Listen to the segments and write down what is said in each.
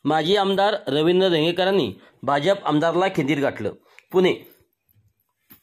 माजी आमदार रवींद्र धंगेकरांनी भाजप आमदाराला खिंडीत गाठलं. पुणे.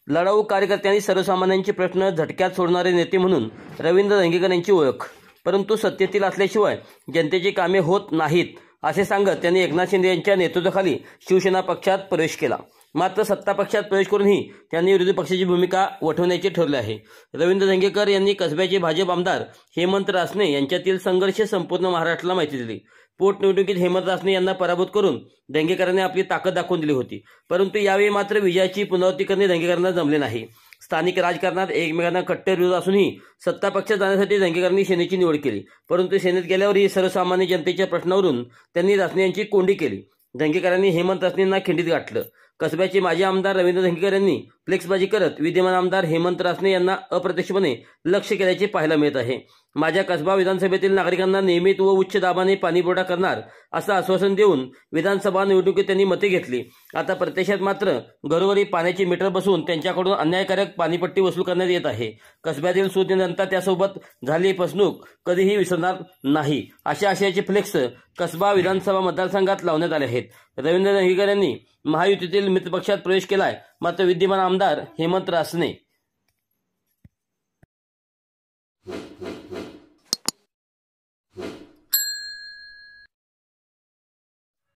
लढाऊ कार्यकर्त्यांनी सर्वसामान्यांचे प्रश्न झटक्यात सोडणारे नेते म्हणून रवींद्र धंगेकर यांची ओळख. परंतु सत्तेतील असल्याशिवाय जनतेची कामे होत नाहीत असे सांगत त्यांनी एकनाथ शिंदे यांच्या नेतृत्वाखाली शिवसेना पक्षात प्रवेश केला. मात्र सत्ता पक्षात प्रवेश करूनही त्यांनी विरोधी पक्षाची भूमिका वठवण्याचे ठरले आहे. रवींद्र धंगेकर यांनी कसब्याचे भाजप आमदार हेमंत रासने यांच्यातील संघर्ष संपूर्ण महाराष्ट्राला माहिती दिली. पोटनिवडणुकीत हेमंत रासने यांना पराभूत करून धंगेकरांनी आपली ताकद दाखवून दिली होती. परंतु यावेळी मात्र विजयाची पुनरावृत्ती करणे धंगेकरांना जमले नाही. स्थानिक राजकारणात एकमेकांना कट्टर विरोध असूनही सत्ता पक्षात जाण्यासाठी धंगेकरांनी सेनेची निवड केली. परंतु सेनेत गेल्यावरही सर्वसामान्य जनतेच्या प्रश्नावरून त्यांनी रासने यांची कोंडी केली. धंगेकरांनी हेमंत रासनेंना खिंडीत गाठलं. कसब्याचे माजी आमदार रवींद्र धंगेकर यांनी फ्लेक्सबाजी करत विद्यमान आमदार हेमंत रासने यांना अप्रत्यक्षपणे लक्ष केल्याचे पाहायला मिळत आहे. माझ्या कसबा विधानसभेतील नागरिकांना नियमित व उच्च दाबाने पाणीपुरवठा करणार असं आश्वासन देऊन विधानसभा निवडणुकीत त्यांनी मते घेतली. आता प्रत्यक्षात मात्र घरोघरी पाण्याची मीटर बसवून त्यांच्याकडून अन्यायकारक पाणीपट्टी वसूल करण्यात येत आहे. कसब्यातील सुज्ञ जनता त्यासोबत झालेली फसवणूक कधीही विसरणार नाही अशा आशयाचे फ्लेक्स कसबा विधानसभा मतदारसंघात लावण्यात आले आहेत. रवींद्र धंगेकर यांनी महायुतीतील मित्रपक्षात प्रवेश केलाय. मात्र विद्यमान आमदार हेमंत रासने